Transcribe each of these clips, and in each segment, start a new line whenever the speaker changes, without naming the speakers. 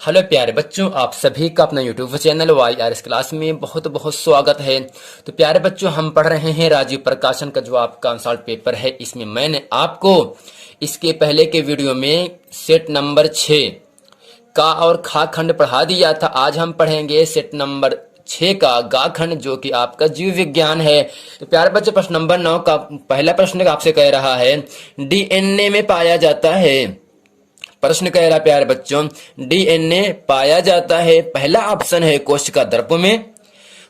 Hello प्यारे बच्चों, आप सभी का अपना यूट्यूब चैनल YRS क्लास में बहुत बहुत स्वागत है। तो प्यारे बच्चों, हम पढ़ रहे हैं राजीव प्रकाशन का जो आपका आंसर पेपर है। इसमें मैंने आपको इसके पहले के वीडियो में सेट नंबर 6 का और खा खंड पढ़ा दिया था। आज हम पढ़ेंगे सेट नंबर 6 का गा खंड, जो कि आपका जीव विज्ञान है। तो प्यारे बच्चों, प्रश्न नंबर 9 का पहला प्रश्न आपसे कह रहा है DNA में पाया जाता है। प्रश्न कह रहा है प्यारे बच्चों, DNA पाया जाता है। पहला ऑप्शन है कोशिका द्रव्य में,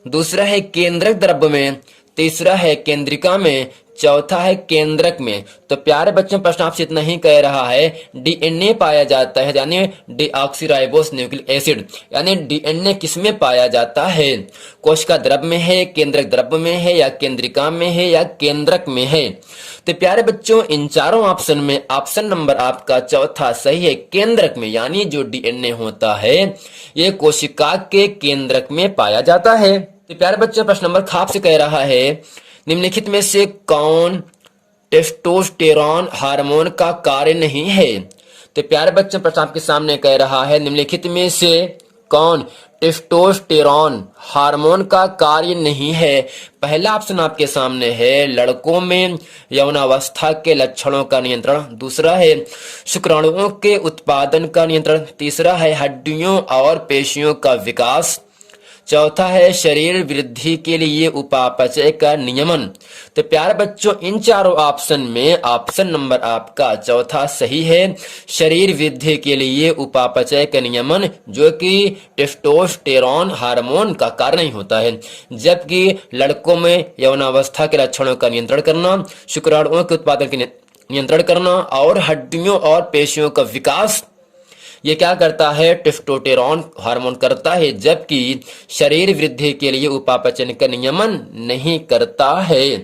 दूसरा है केंद्रक द्रव्य में, तीसरा है केंद्रिका में, चौथा है केंद्रक में। तो प्यारे बच्चों, प्रश्न आपसे इतना ही कह रहा है DNA पाया जाता है यानी डीऑक्सीराइबोस न्यूक्लिक एसिड, यानी DNA किसमें पाया जाता है? कोशिका द्रव्य में है, केंद्रक द्रव्य में है, या केंद्रिका में है, या केंद्रक में है? तो प्यारे बच्चों, इन चारों ऑप्शन में ऑप्शन नंबर आपका चौथा सही है, केंद्रक में। यानी जो DNA होता है ये कोशिका के केंद्रक में पाया जाता है। तो प्यारे बच्चों, प्रश्न नंबर खाप से कह रहा है निम्नलिखित में से कौन टेस्टोस्टेरॉन हार्मोन का कार्य नहीं है? तो प्यारे बच्चों, प्रश्न आपके सामने कह रहा है निम्नलिखित में से कौन टेस्टोस्टेरॉन हार्मोन का कार्य नहीं है? पहला ऑप्शन आपके सामने है लड़कों में यौनावस्था के लक्षणों का नियंत्रण, दूसरा है शुक्राणुओं के उत्पादन का नियंत्रण, तीसरा है हड्डियों और पेशियों का विकास, चौथा है शरीर वृद्धि के लिए उपापचय का नियमन। तो प्यारे बच्चों, इन चारों ऑप्शन में ऑप्शन नंबर आपका चौथा सही है, शरीर वृद्धि के लिए उपापचय का नियमन, जो कि टेस्टोस्टेरॉन हार्मोन का कारण नहीं होता है। जबकि लड़कों में यौनावस्था के लक्षणों का नियंत्रण करना, शुक्राणुओं के उत्पादन के नियंत्रण करना और हड्डियों और पेशियों का विकास, ये क्या करता है? टेस्टोस्टेरॉन हार्मोन करता है, जबकि शरीर वृद्धि के लिए उपापचय का नियमन नहीं करता है।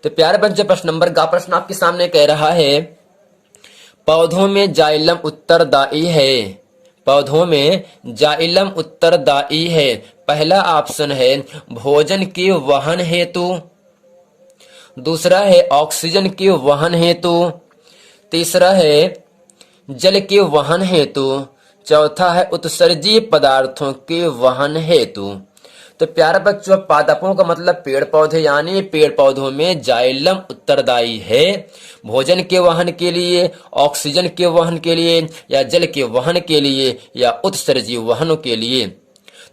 तो प्यारे बच्चों, प्रश्न नंबर का प्रश्न आपके सामने कह रहा है पौधों में जाइलम उत्तरदायी है। पौधों में जाइलम उत्तरदायी है। पहला ऑप्शन है भोजन के वहन हेतु, दूसरा है ऑक्सीजन के वहन हेतु, तीसरा है जल के वहन हेतु, चौथा है उत्सर्जीय पदार्थों के वहन हेतु। तो प्यारे बच्चों, पादपों का मतलब पेड़ पौधे, यानी पेड़ पौधों में जाइलम उत्तरदायी है भोजन के वहन के लिए, ऑक्सीजन के वहन के लिए, या जल के वहन के लिए, या उत्सर्जीय वहनों के लिए।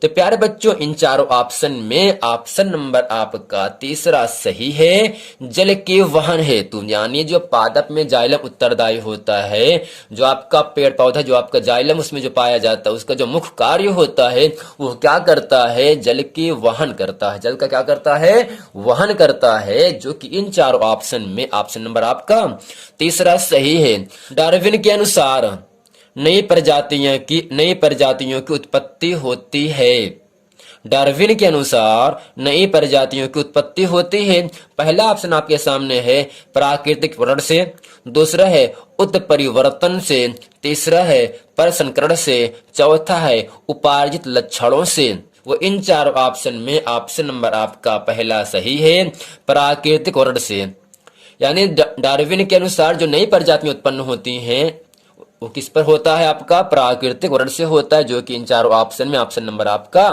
तो प्यारे बच्चों, इन चारों ऑप्शन में ऑप्शन नंबर आपका तीसरा सही है, जल के वहन हेतु। यानी जो पादप में जाइलम उत्तरदायी होता है, जो आपका पेड़ पौधा, जो आपका जाइलम उसमें जो पाया जाता है, उसका जो मुख्य कार्य होता है वो क्या करता है? जल के वहन करता है। जल का क्या करता है? वहन करता है, जो कि इन चारों ऑप्शन में ऑप्शन नंबर आपका तीसरा सही है। डार्विन के अनुसार नई प्रजातियों की उत्पत्ति होती है। डार्विन के अनुसार नई प्रजातियों की उत्पत्ति होती है। पहला ऑप्शन आपके सामने है प्राकृतिक वर्ण से, दूसरा है उत्परिवर्तन से, तीसरा है परसंकरण से, चौथा है उपार्जित लक्षणों से। वो इन चारों ऑप्शन में ऑप्शन नंबर आपका पहला सही है, प्राकृतिक वर्ण से। यानी डार्विन के अनुसार जो नई प्रजातियां उत्पन्न होती हैं वो किस पर होता है? आपका प्राकृतिक वर्ण से होता है, जो कि इन चारों ऑप्शन में ऑप्शन नंबर आपका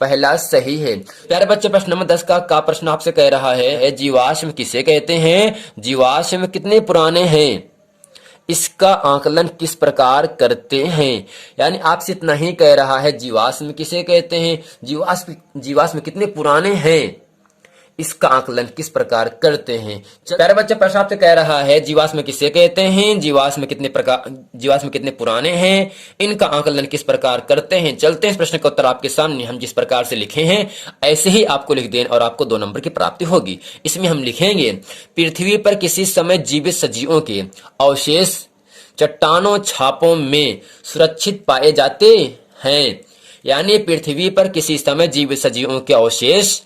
पहला सही है। प्यारे बच्चे, प्रश्न नंबर 10 का प्रश्न आपसे कह रहा है जीवाश्म किसे कहते हैं? जीवाश्म कितने पुराने हैं? इसका आकलन किस प्रकार करते हैं? यानी आपसे इतना ही कह रहा है जीवाश्म किसे कहते हैं, जीवाश्म कितने पुराने हैं, इसका आकलन किस प्रकार करते हैं। प्यारे बच्चे, प्रश्न आपसे कह रहा है जीवाश्म किसे कहते हैं, जीवाश्म कितने पुराने हैं, इनका आकलन किस प्रकार करते हैं। चलते हैं इस प्रश्न का उत्तर आपके सामने। हम जिस प्रकार से लिखे हैं ऐसे ही आपको लिख दें और आपको 2 नंबर की प्राप्ति होगी। इसमें हम लिखेंगे पृथ्वी पर किसी समय जीवित सजीवों के अवशेष चट्टानों छापों में सुरक्षित पाए जाते हैं। यानी पृथ्वी पर किसी समय जीवित सजीवों के अवशेष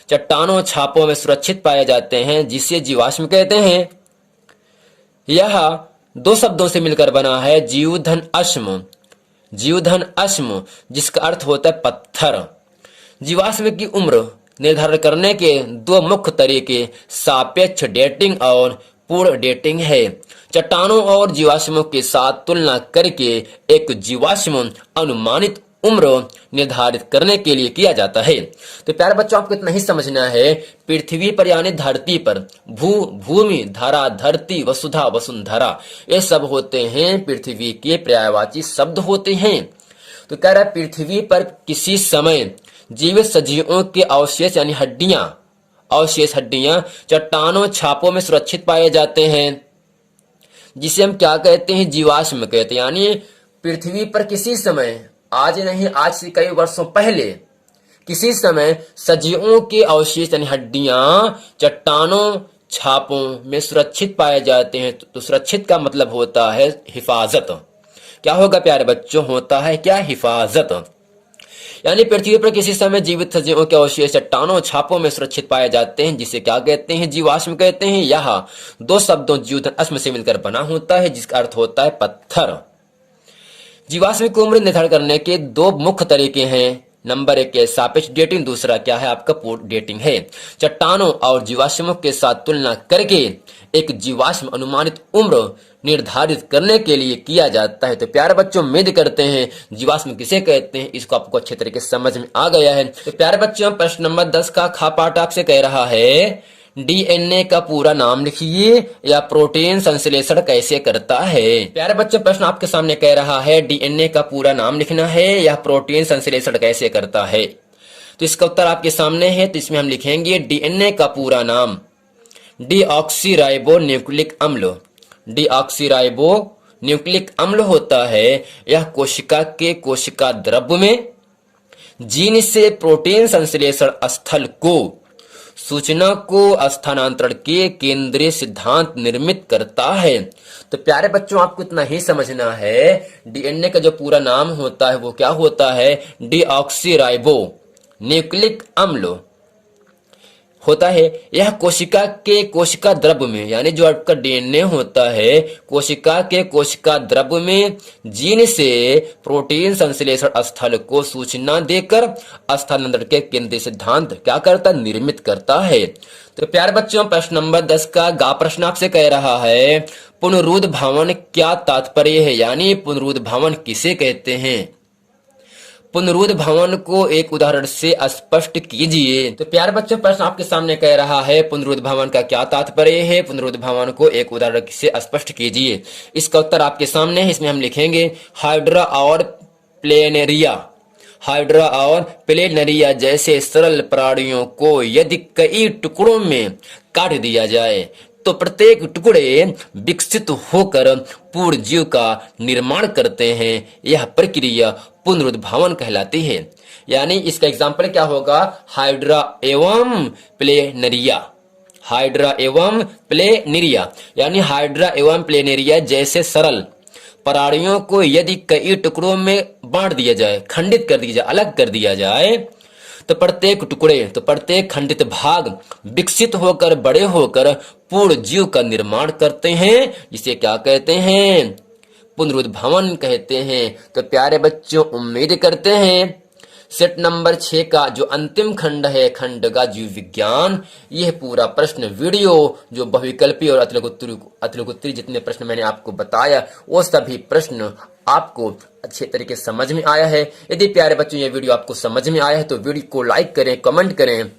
चट्टानों छापों में सुरक्षित पाए जाते हैं, जिसे जीवाश्म कहते हैं। यह 2 शब्दों से मिलकर बना है जीवधन अश्म, जिसका अर्थ होता है पत्थर। जीवाश्म की उम्र निर्धारण करने के 2 मुख्य तरीके सापेक्ष डेटिंग और पूर्ण डेटिंग है। चट्टानों और जीवाश्मों के साथ तुलना करके एक जीवाश्म अनुमानित उम्र निर्धारित करने के लिए किया जाता है। तो प्यारे बच्चों, आपको इतना ही समझना है, पृथ्वी पर यानी धरती पर भूमि, धरा, धरती, वसुधा, वसुंधरा, ये सब होते हैं पृथ्वी के पर्यायवाची शब्द होते हैं। तो कह रहा है पृथ्वी पर किसी समय जीवित सजीवों के अवशेष यानी हड्डियां चट्टानों, छापों में सुरक्षित पाए जाते हैं, जिसे हम क्या कहते हैं, जीवाश्म कहते हैं। यानी पृथ्वी पर किसी समय, आज नहीं, आज से कई वर्षों पहले किसी समय सजीवों के अवशेष यानी हड्डियां चट्टानों, छापों में सुरक्षित पाए जाते हैं। तो सुरक्षित का मतलब होता है हिफाजत। क्या होगा प्यारे बच्चों, होता है क्या, हिफाजत। यानी पृथ्वी पर किसी समय जीवित सजीवों के अवशेष चट्टानों, छापों में सुरक्षित पाए जाते हैं, जिसे क्या कहते हैं, जीवाश्म कहते हैं। यह दो शब्दों जीवधन अस्म से मिलकर बना होता है, जिसका अर्थ होता है पत्थर। जीवाश्म की उम्र निर्धारण करने के दो मुख्य तरीके हैं। नंबर 1 है सापेक्ष डेटिंग, दूसरा क्या है आपका पूर्ण डेटिंग है। चट्टानों और जीवाश्मों के साथ तुलना करके एक जीवाश्म अनुमानित उम्र निर्धारित करने के लिए किया जाता है। तो प्यारे बच्चों, उम्मीद करते हैं जीवाश्म किसे कहते हैं इसको आपको अच्छे तरीके से समझ में आ गया है। तो प्यारे बच्चों, प्रश्न नंबर 10 का खा पाठ आपसे कह रहा है, डीएनए का पूरा नाम लिखिए या प्रोटीन संश्लेषण कैसे करता है। प्यारे बच्चों, प्रश्न आपके सामने कह रहा है डीएनए का पूरा नाम लिखना है या प्रोटीन संश्लेषण कैसे करता है। तो इसका उत्तर आपके सामने है। तो इसमें हम लिखेंगे डीएनए का पूरा नाम डीऑक्सीराइबो न्यूक्लिक अम्ल। डीऑक्सीराइबो न्यूक्लिक अम्ल होता है। यह कोशिका के कोशिका द्रव्य में जीन से प्रोटीन संश्लेषण स्थल को, सूचना को स्थानांतरण के केंद्रीय सिद्धांत निर्मित करता है। तो प्यारे बच्चों, आपको इतना ही समझना है, डीएनए का जो पूरा नाम होता है वो क्या होता है, डीऑक्सीराइबो न्यूक्लिक अम्ल होता है। यह कोशिका के कोशिका द्रव्य में, यानी जो आपका डीएनए होता है, कोशिका के कोशिका द्रव्य में जीन से प्रोटीन संश्लेषण स्थल को सूचना देकर स्थानांतरण के केंद्रीय सिद्धांत क्या करता, निर्मित करता है। तो प्यारे बच्चों, प्रश्न नंबर 10 का गा प्रश्न आपसे कह रहा है, पुनरुद्भावन क्या तात्पर्य है, यानी पुनरुद्भावन किसे कहते हैं। पुनरुद्भावन को एक उदाहरण से स्पष्ट कीजिए। तो प्यारे बच्चों, प्रश्न आपके सामने कह रहा है पुनरुद्भावन का क्या तात्पर्य है, पुनरुद्भावन को एक उदाहरण से स्पष्ट कीजिए। इसका उत्तर आपके सामने है। इसमें हम लिखेंगे हाइड्रा और प्लेनेरिया। हाइड्रा और प्लेनेरिया जैसे सरल प्राणियों को यदि कई टुकड़ों में काट दिया जाए तो प्रत्येक टुकड़े विकसित होकर पूर्ण जीव का निर्माण करते हैं। यह प्रक्रिया पुनरुद्भावन कहलाती है। यानी इसका एग्जाम्पल क्या होगा, हाइड्रा एवं प्लेनेरिया। हाइड्रा एवं प्लेनेरिया यानी हाइड्रा एवं प्लेनेरिया जैसे सरल प्राणियों को यदि कई टुकड़ों में बांट दिया जाए, खंडित कर दिया जाए, अलग कर दिया जाए, तो प्रत्येक खंडित भाग विकसित होकर बड़े होकर पूर्ण जीव का निर्माण करते हैं, जिसे क्या कहते हैं, पुनरुद्भावन कहते हैं। तो प्यारे बच्चों, उम्मीद करते हैं सेट नंबर 6 का जो अंतिम खंड है, खंड का जीव विज्ञान, यह पूरा प्रश्न वीडियो जो बहुविकल्पी और अतिलोकोत्तरी जितने प्रश्न मैंने आपको बताया, वो सभी प्रश्न आपको अच्छे तरीके से समझ में आया है। यदि प्यारे बच्चों ये वीडियो आपको समझ में आया है तो वीडियो को लाइक करें, कमेंट करें,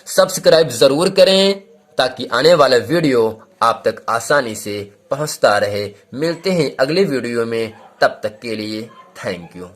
सब्सक्राइब जरूर करें, ताकि आने वाला वीडियो आप तक आसानी से पहुंचता रहे। मिलते हैं अगले वीडियो में, तब तक के लिए थैंक यू।